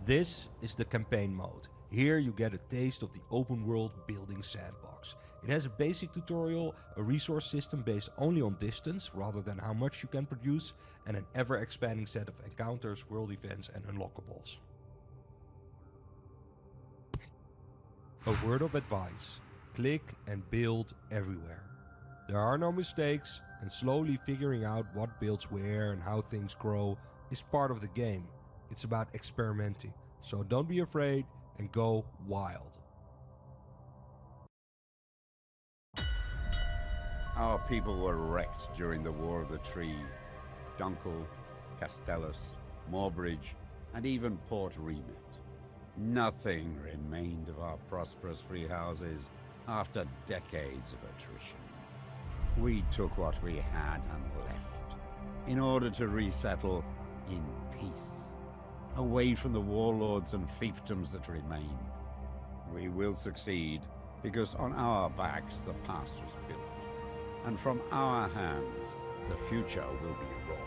This is the campaign mode. Here you get a taste of the open world building sandbox. It has a basic tutorial, a resource system based only on distance rather than how much you can produce, and an ever expanding set of encounters, world events and unlockables. A word of advice: click and build everywhere. There are no mistakes, and slowly figuring out what builds where and how things grow is part of the game. It's about experimenting, so don't be afraid and go wild. Our people were wrecked during the War of the Tree. Dunkel, Castellus, Moorbridge, and even Port Remit. Nothing remained of our prosperous free houses after decades of attrition. We took what we had and left, in order to resettle in peace, away from the warlords and fiefdoms that remained. We will succeed, because on our backs the past was built, and from our hands the future will be wrought.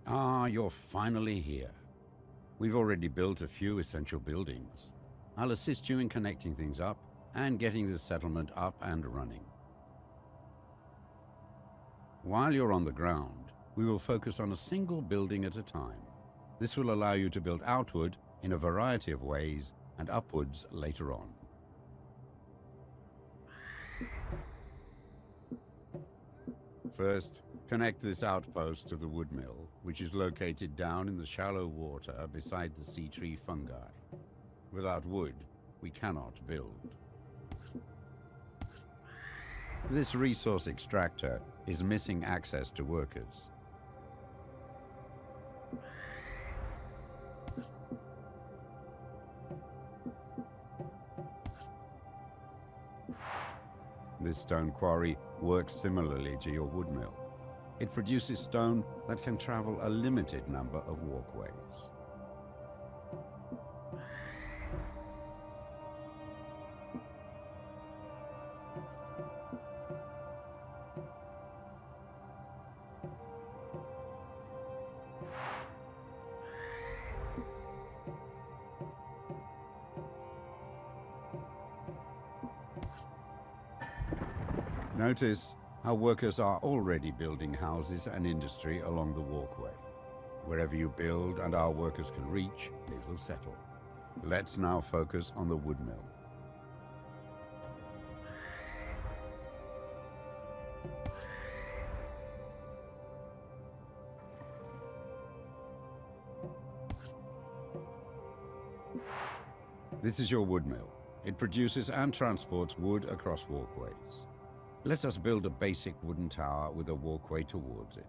Ah, you're finally here. We've already built a few essential buildings. I'll assist you in connecting things up and getting the settlement up and running. While you're on the ground, we will focus on a single building at a time. This will allow you to build outward in a variety of ways and upwards later on. First, connect this outpost to the wood mill, which is located down in the shallow water beside the sea tree fungi. Without wood, we cannot build. This resource extractor is missing access to workers. This stone quarry works similarly to your wood mill. It produces stone that can travel a limited number of walkways. Notice how workers are already building houses and industry along the walkway. Wherever you build and our workers can reach, they will settle. Let's now focus on the wood mill. This is your wood mill. It produces and transports wood across walkways. Let us build a basic wooden tower with a walkway towards it.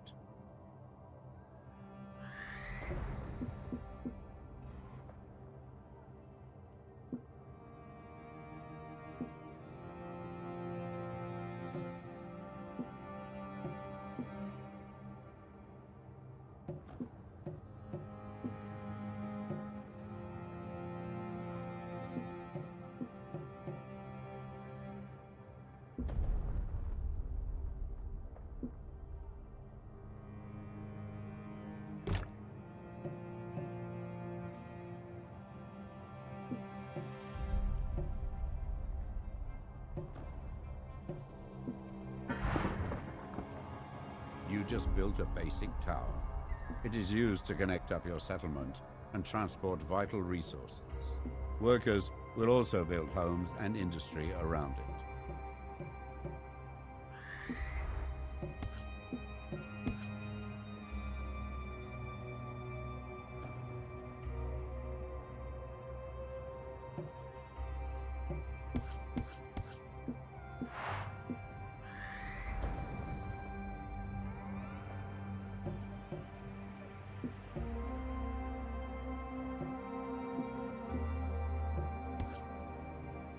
You just built a basic tower. It is used to connect up your settlement and transport vital resources. Workers will also build homes and industry around it.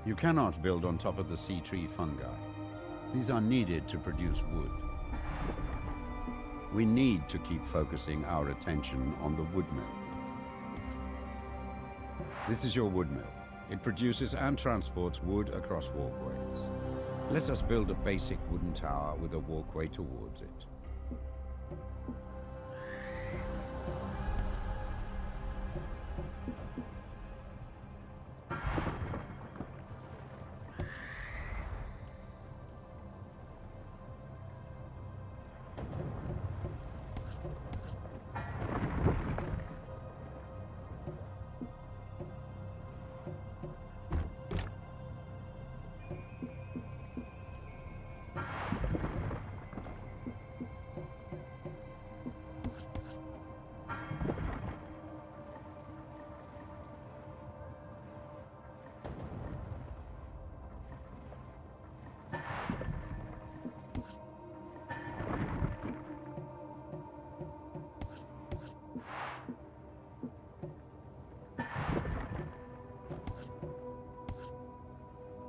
You cannot build on top of the sea tree fungi. These are needed to produce wood. we need to keep focusing our attention on the wood mill. This is your wood mill. It produces and transports wood across walkways. Let us build a basic wooden tower with a walkway towards it.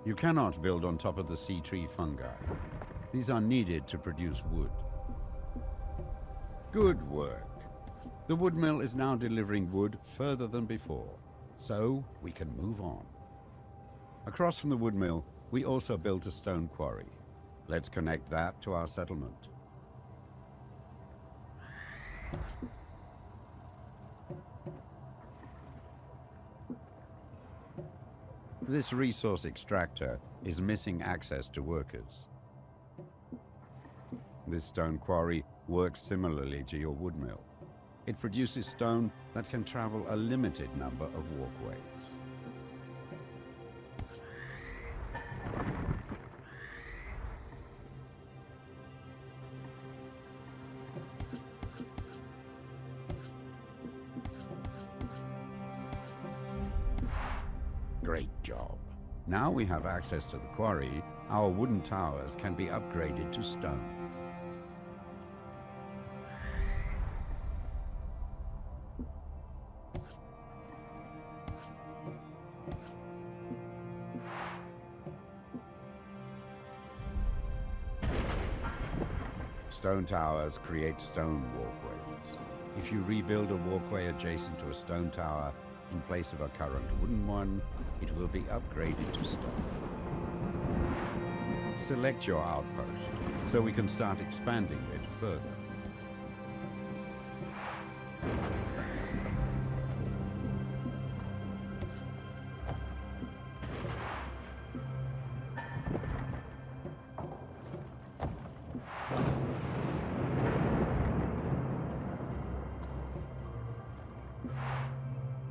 You cannot build on top of the sea tree fungi. These are needed to produce wood. Good work. The wood mill is now delivering wood further than before, so we can move on. Across from the wood mill, we also built a stone quarry. Let's connect that to our settlement. This resource extractor is missing access to workers. This stone quarry works similarly to your wood mill. It produces stone that can travel a limited number of walkways. Great job. Now we have access to the quarry, our wooden towers can be upgraded to stone. Stone towers create stone walkways. If you rebuild a walkway adjacent to a stone tower, in place of a current wooden one, it will be upgraded to stone. Select your outpost, so we can start expanding it further.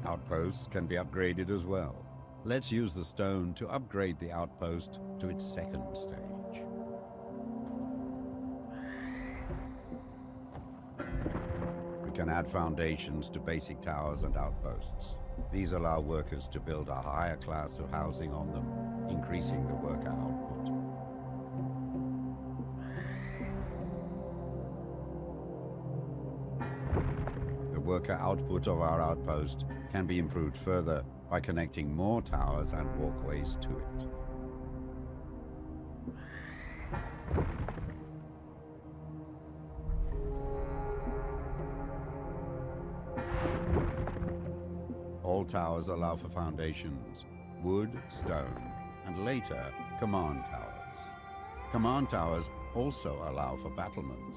Outposts can be upgraded as well. Let's use the stone to upgrade the outpost to its second stage. We can add foundations to basic towers and outposts. These allow workers to build a higher class of housing on them, increasing the worker output. The worker output of our outpost can be improved further by connecting more towers and walkways to it. All towers allow for foundations, wood, stone, and later, command towers. Command towers also allow for battlements.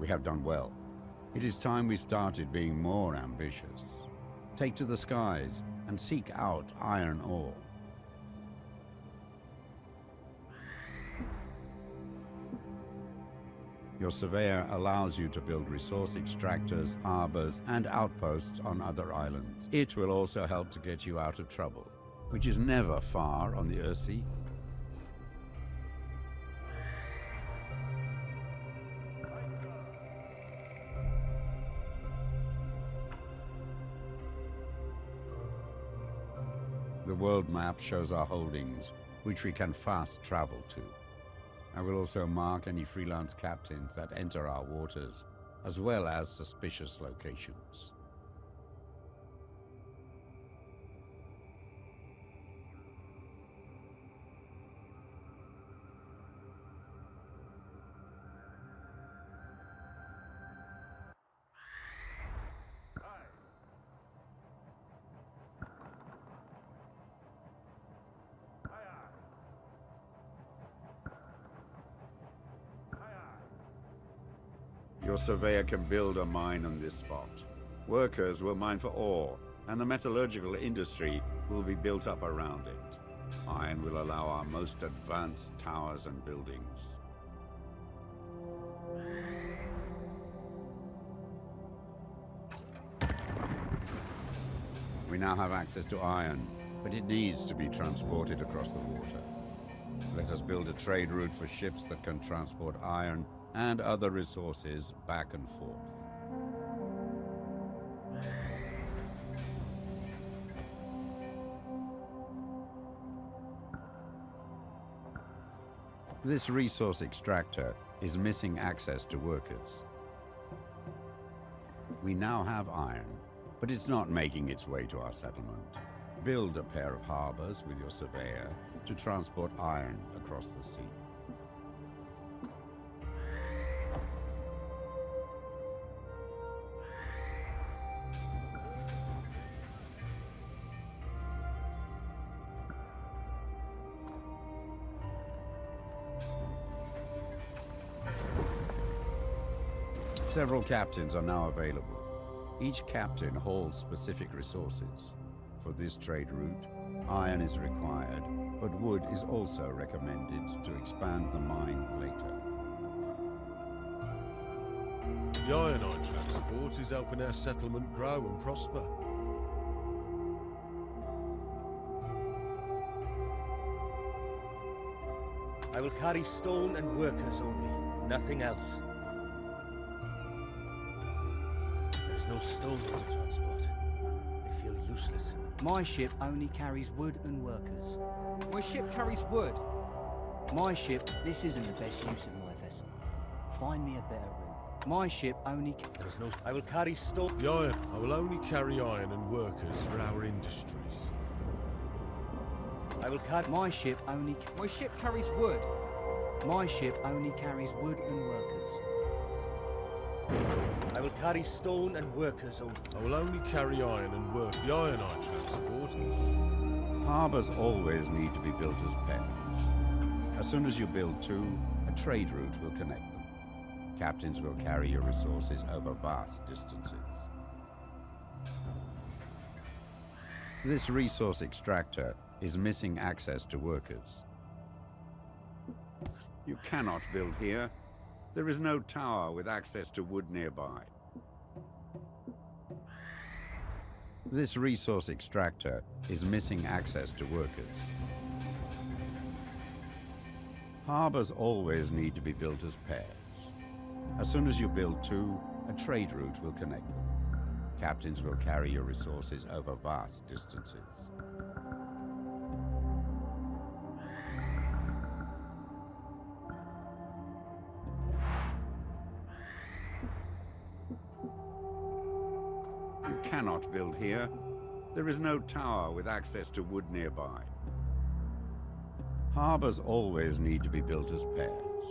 We have done well. It is time we started being more ambitious. Take to the skies and seek out iron ore. Your surveyor allows you to build resource extractors, harbors, and outposts on other islands. It will also help to get you out of trouble, which is never far on the Earthsea. The world map shows our holdings, which we can fast travel to. I will also mark any freelance captains that enter our waters, as well as suspicious locations. Your surveyor can build a mine on this spot. Workers will mine for ore, and the metallurgical industry will be built up around it. Iron will allow our most advanced towers and buildings. We now have access to iron, but it needs to be transported across the water. Let us build a trade route for ships that can transport iron and other resources back and forth. This resource extractor is missing access to workers. We now have iron, but it's not making its way to our settlement. Build a pair of harbors with your surveyor to transport iron across the sea. Several captains are now available. Each captain holds specific resources. For this trade route, iron is required, but wood is also recommended to expand the mine later. The iron I transport is helping our settlement grow and prosper. I will carry stone and workers only, nothing else. There is no stone here to transport. I feel useless. My ship only carries wood and workers. My ship carries wood. My ship, this isn't the best use of my vessel. Find me a better route. My ship only There is no... I will carry stone... The iron, I will only carry iron and workers for our industries. I will carry... My ship only... My ship carries wood. My ship only carries wood and workers. I will carry stone and workers only. I will only carry iron and work. The iron I transport. Harbors always need to be built as pairs. As soon as you build two, a trade route will connect them. Captains will carry your resources over vast distances. This resource extractor is missing access to workers. You cannot build here. There is no tower with access to wood nearby. This resource extractor is missing access to workers. Harbors always need to be built as pairs. As soon as you build two, a trade route will connect them. Captains will carry your resources over vast distances. You cannot build here. There is no tower with access to wood nearby. Harbors always need to be built as pairs.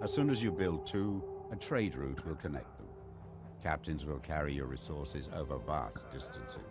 As soon as you build two, a trade route will connect them. Captains will carry your resources over vast distances.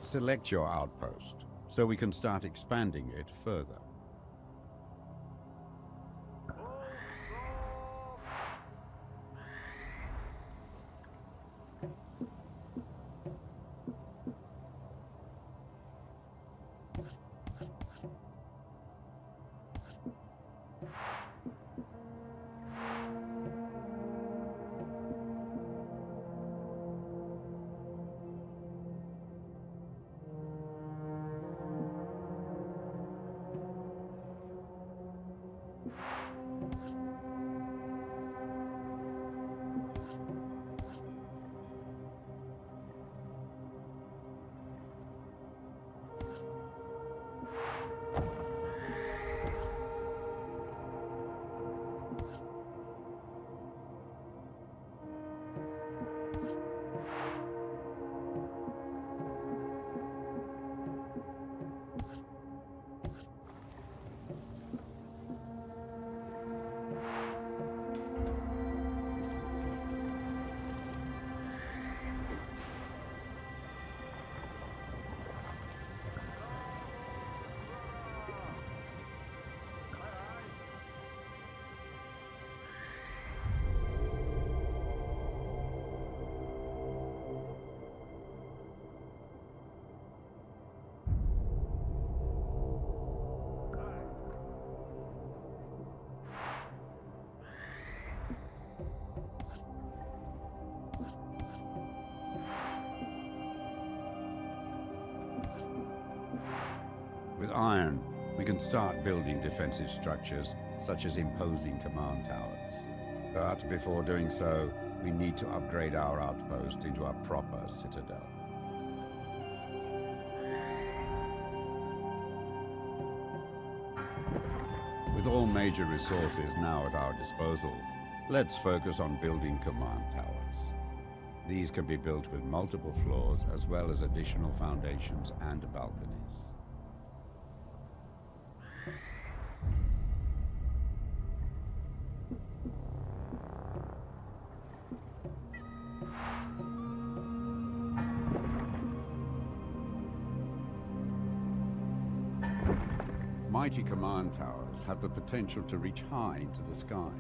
Select your outpost, so we can start expanding it further. With iron, we can start building defensive structures, such as imposing command towers. But before doing so, we need to upgrade our outpost into a proper citadel. With all major resources now at our disposal, let's focus on building command towers. These can be built with multiple floors as well as additional foundations and balconies. Mighty command towers have the potential to reach high into the sky.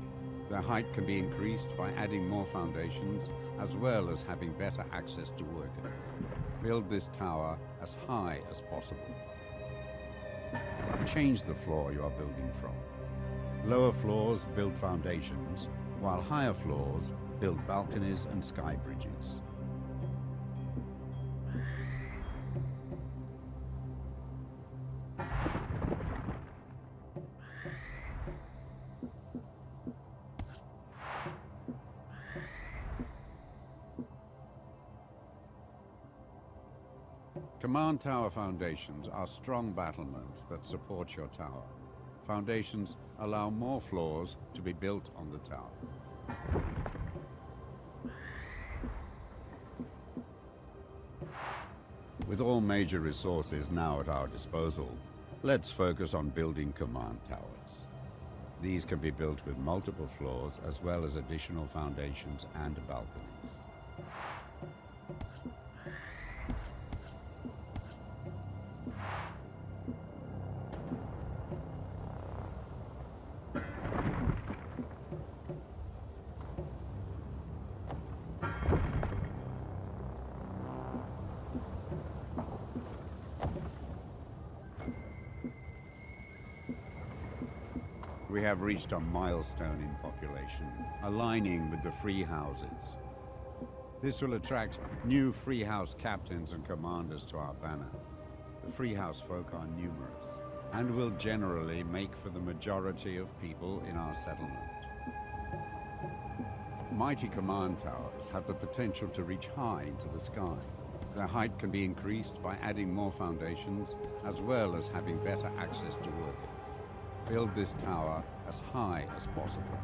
Their height can be increased by adding more foundations, as well as having better access to workers. Build this tower as high as possible. Change the floor you are building from. Lower floors build foundations, while higher floors build balconies and sky bridges. Command tower foundations are strong battlements that support your tower. Foundations allow more floors to be built on the tower. With all major resources now at our disposal, let's focus on building command towers. These can be built with multiple floors as well as additional foundations and balconies. We have reached a milestone in population, aligning with the free houses. This will attract new free house captains and commanders to our banner. The free house folk are numerous, and will generally make for the majority of people in our settlement. Mighty command towers have the potential to reach high into the sky. Their height can be increased by adding more foundations, as well as having better access to workers. Build this tower as high as possible.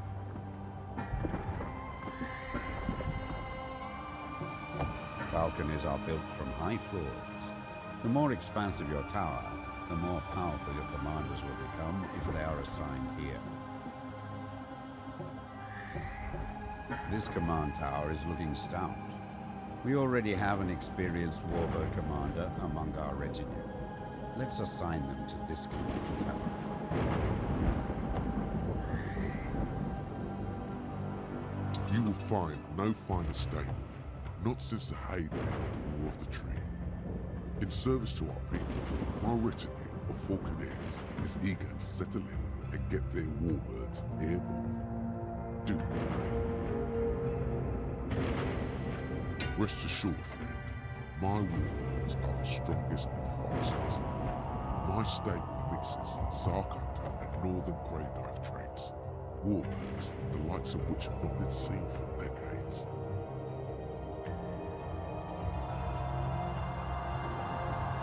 Balconies are built from high floors. The more expansive your tower, the more powerful your commanders will become if they are assigned here. This command tower is looking stout. We already have an experienced warbird commander among our retinue. Let's assign them to this command tower. You will find no finer stable, not since the heyday of the War of the Tree. In service to our people, my retinue of Falconeers is eager to settle in and get their warbirds airborne. Do not delay. Rest assured, friend, my warbirds are the strongest and fastest. My stable mixes Sarkunda and Northern Grey Knife traits. Warbirds, the likes of which have not been seen for decades.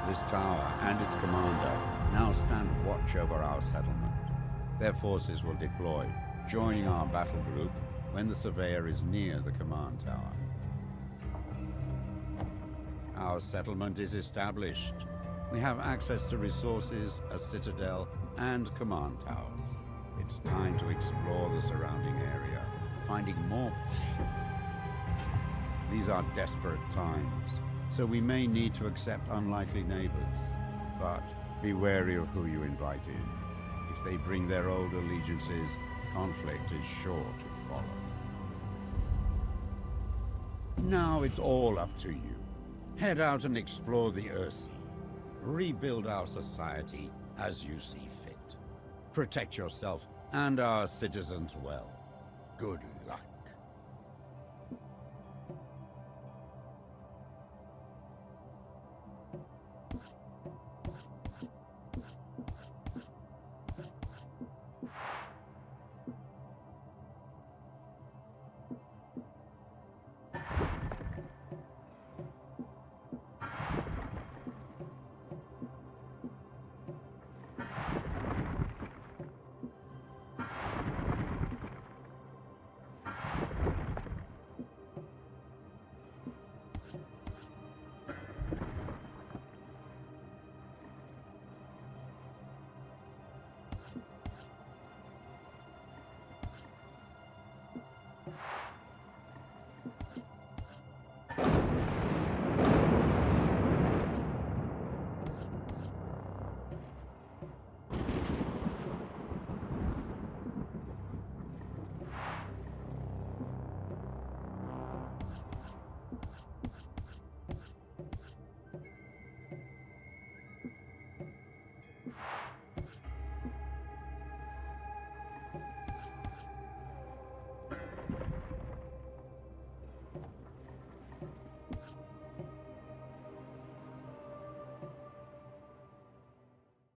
This tower and its commander now stand watch over our settlement. Their forces will deploy, joining our battle group when the surveyor is near the command tower. Our settlement is established. We have access to resources, a citadel, and command towers. It's time to explore the surrounding area, finding more. These are desperate times, so we may need to accept unlikely neighbors. But be wary of who you invite in. If they bring their old allegiances, conflict is sure to follow. Now it's all up to you. Head out and explore the Earthsea. Rebuild our society as you see fit. Protect yourself and our citizens well. Good luck.